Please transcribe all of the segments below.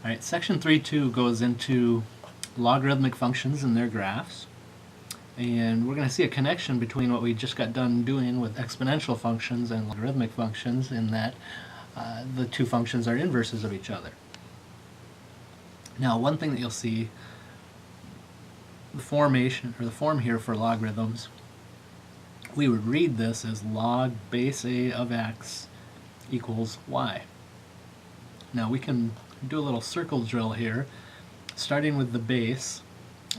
Alright, section 3.2 goes into logarithmic functions and their graphs. And we're going to see a connection between what we just got done doing with exponential functions and logarithmic functions in that the two functions are inverses of each other. Now, one thing that you'll see, the formation or the form here for logarithms, we would read this as log base a of x equals y. Now we can do a little circle drill here, starting with the base.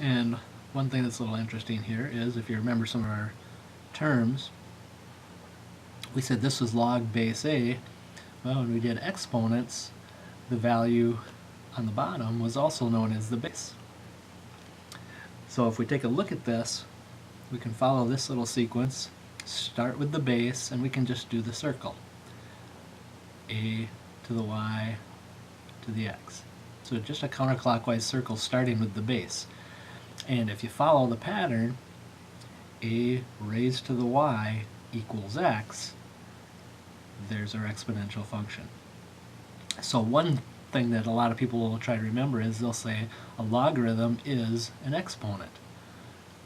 And one thing that's a little interesting here is, if you remember some of our terms, we said this was log base a. Well, when we did exponents, the value on the bottom was also known as the base. So if we take a look at this, we can follow this little sequence, start with the base, and we can just do the circle. A to the y to the x. So just a counterclockwise circle starting with the base. And if you follow the pattern, a raised to the y equals x, there's our exponential function. So one thing that a lot of people will try to remember is they'll say a logarithm is an exponent.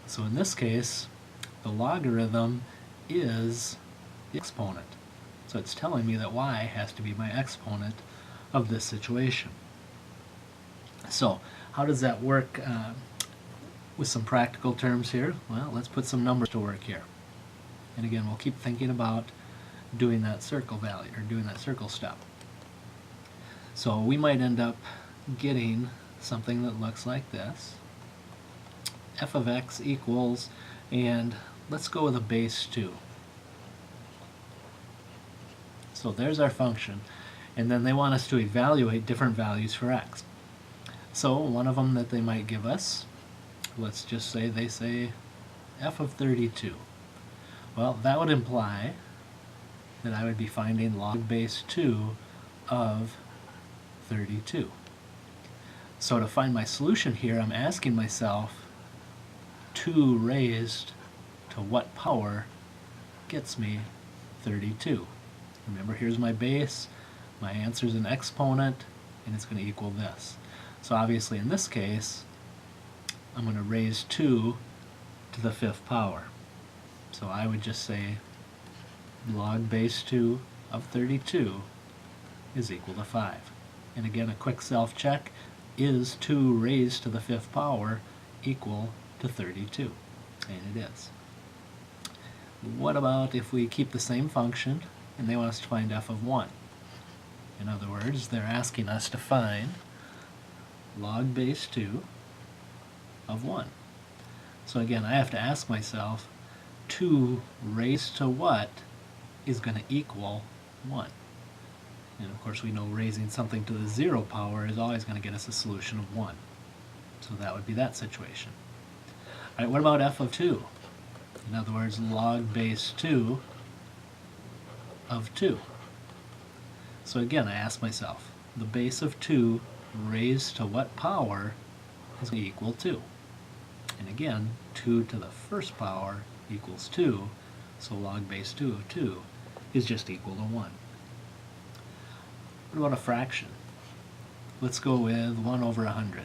So in this case, the logarithm is the exponent. So it's telling me that y has to be my exponent of this situation. So how does that work with some practical terms here? Well, let's put some numbers to work here. And again, we'll keep thinking about doing that circle value, or doing that circle step. So we might end up getting something that looks like this. F of x equals, and let's go with a base 2. So there's our function. And then they want us to evaluate different values for x. So one of them that they might give us, let's just say they say f of 32. Well, that would imply that I would be finding log base 2 of 32. So to find my solution here, I'm asking myself, 2 raised to what power gets me 32? Remember, here's my base, my answer is an exponent, and it's going to equal this. So obviously in this case, I'm going to raise 2 to the 5th power. So I would just say log base 2 of 32 is equal to 5. And again, a quick self-check, is 2 raised to the 5th power equal to 32? And it is. What about if we keep the same function and they want us to find f of 1? In other words, they're asking us to find log base 2 of 1. So again, I have to ask myself, 2 raised to what is going to equal 1? And of course we know raising something to the 0 power is always going to get us a solution of 1. So that would be that situation. Alright, what about f of 2? In other words, log base 2 of 2. So again, I ask myself, the base of 2 raised to what power is going to equal 2? And again, 2 to the 1st power equals 2, so log base 2 of 2 is just equal to 1. What about a fraction? Let's go with 1 over 100.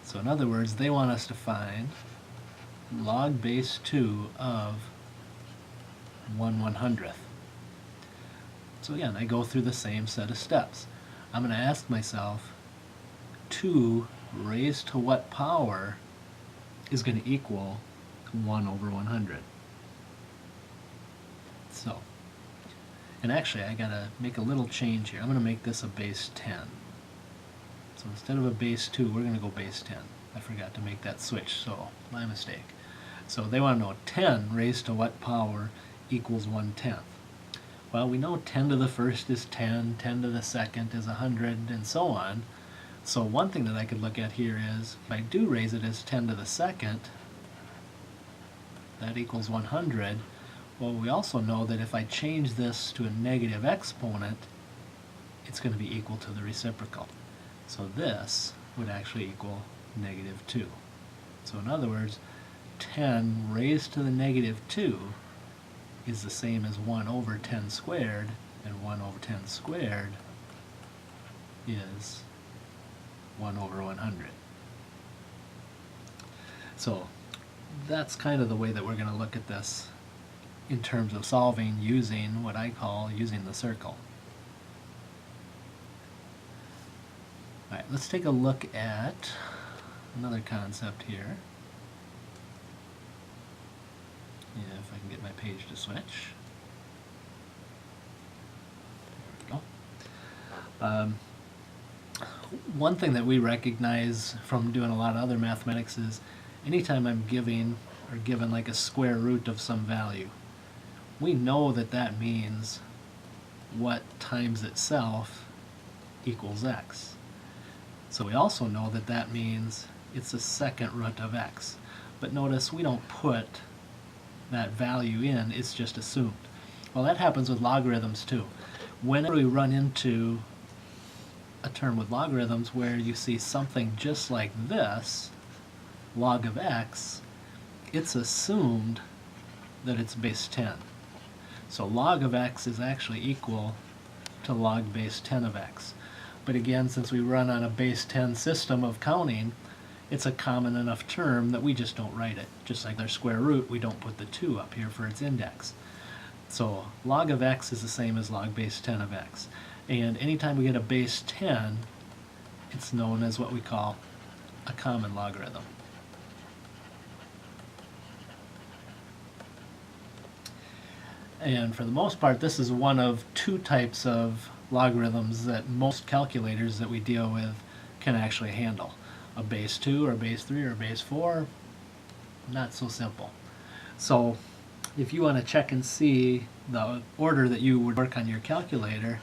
So in other words, they want us to find log base 2 of 1/100th. So again, I go through the same set of steps. I'm going to ask myself, 2 raised to what power is going to equal 1 over 100? So, and actually I got to make a little change here. I'm going to make this a base 10. So instead of a base 2, we're going to go base 10. I forgot to make that switch, so my mistake. So they want to know 10 raised to what power equals 1/10. Well, we know 10 to the 1st is 10, 10 to the 2nd is 100, and so on. So one thing that I could look at here is, if I do raise it as 10 to the 2nd, that equals 100. Well, we also know that if I change this to a negative exponent, it's going to be equal to the reciprocal. So this would actually equal negative 2. So in other words, 10 raised to the negative 2 is the same as 1 over 10 squared, and 1 over 10 squared is 1 over 100. So that's kind of the way that we're going to look at this in terms of solving using what I call using the circle. Alright, let's take a look at another concept here. Yeah, if I can get my page to switch. There we go. One thing that we recognize from doing a lot of other mathematics is anytime I'm giving or given like a square root of some value, we know that that means what times itself equals x. So we also know that that means it's the second root of x. But notice we don't put that value in, it's just assumed. Well, that happens with logarithms too. Whenever we run into a term with logarithms where you see something just like this, log of x, it's assumed that it's base 10. So log of x is actually equal to log base 10 of x. But again, since we run on a base 10 system of counting, it's a common enough term that we just don't write it. Just like our square root, we don't put the 2 up here for its index. So log of x is the same as log base 10 of x. And anytime we get a base 10, it's known as what we call a common logarithm. And for the most part, this is one of two types of logarithms that most calculators that we deal with can actually handle. A base 2 or base 3 or base 4, not so simple. So if you want to check and see the order that you would work on your calculator,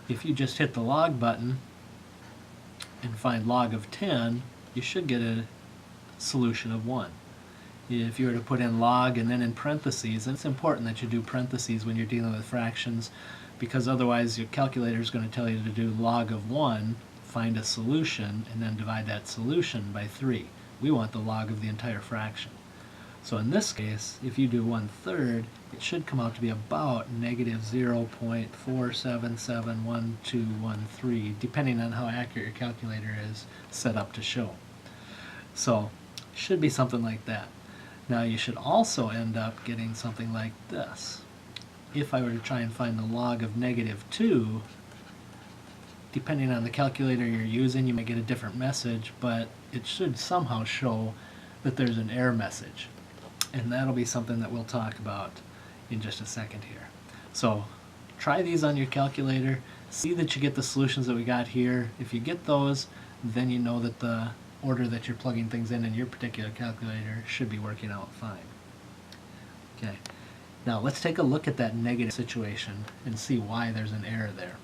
if you just hit the log button and find log of 10, you should get a solution of 1. If you were to put in log and then in parentheses, and it's important that you do parentheses when you're dealing with fractions, because otherwise your calculator is going to tell you to do log of 1, find a solution, and then divide that solution by 3. We want the log of the entire fraction. So in this case, if you do 1/3, it should come out to be about negative 0.4771213, depending on how accurate your calculator is set up to show. So it should be something like that. Now you should also end up getting something like this. If I were to try and find the log of negative 2, depending on the calculator you're using, you might get a different message, but it should somehow show that there's an error message. And that'll be something that we'll talk about in just a second here. So try these on your calculator, see that you get the solutions that we got here. If you get those, then you know that the order that you're plugging things in your particular calculator should be working out fine. Okay, now let's take a look at that negative situation and see why there's an error there.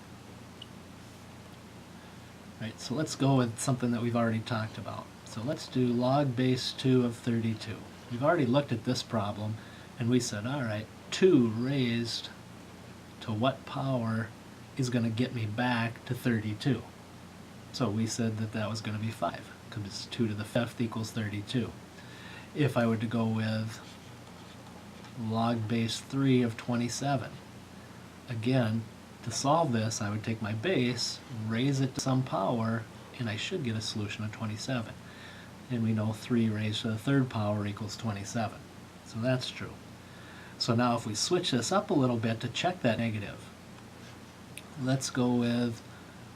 Right, so let's go with something that we've already talked about. So let's do log base 2 of 32. We've already looked at this problem and we said, alright, 2 raised to what power is going to get me back to 32? So we said that that was going to be 5, because 2 to the 5th equals 32. If I were to go with log base 3 of 27, again, to solve this, I would take my base, raise it to some power, and I should get a solution of 27. And we know 3 raised to the 3rd power equals 27. So that's true. So now if we switch this up a little bit to check that negative, let's go with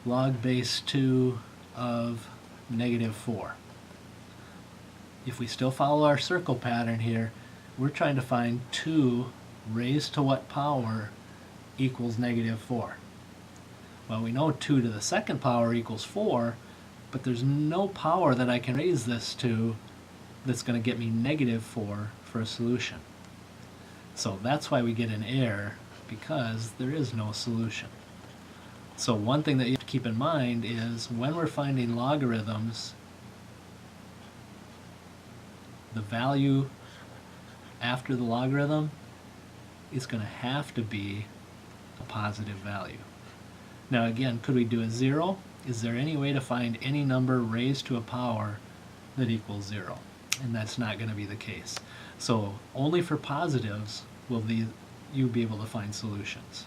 log base 2 of negative 4. If we still follow our circle pattern here, we're trying to find 2 raised to what power equals negative 4. Well, we know 2 to the 2nd power equals 4, but there's no power that I can raise this to that's going to get me negative 4 for a solution. So that's why we get an error, because there is no solution. So one thing that you have to keep in mind is when we're finding logarithms, the value after the logarithm is going to have to be a positive value. Now again, could we do a 0? Is there any way to find any number raised to a power that equals 0? And that's not going to be the case. So only for positives will you be able to find solutions.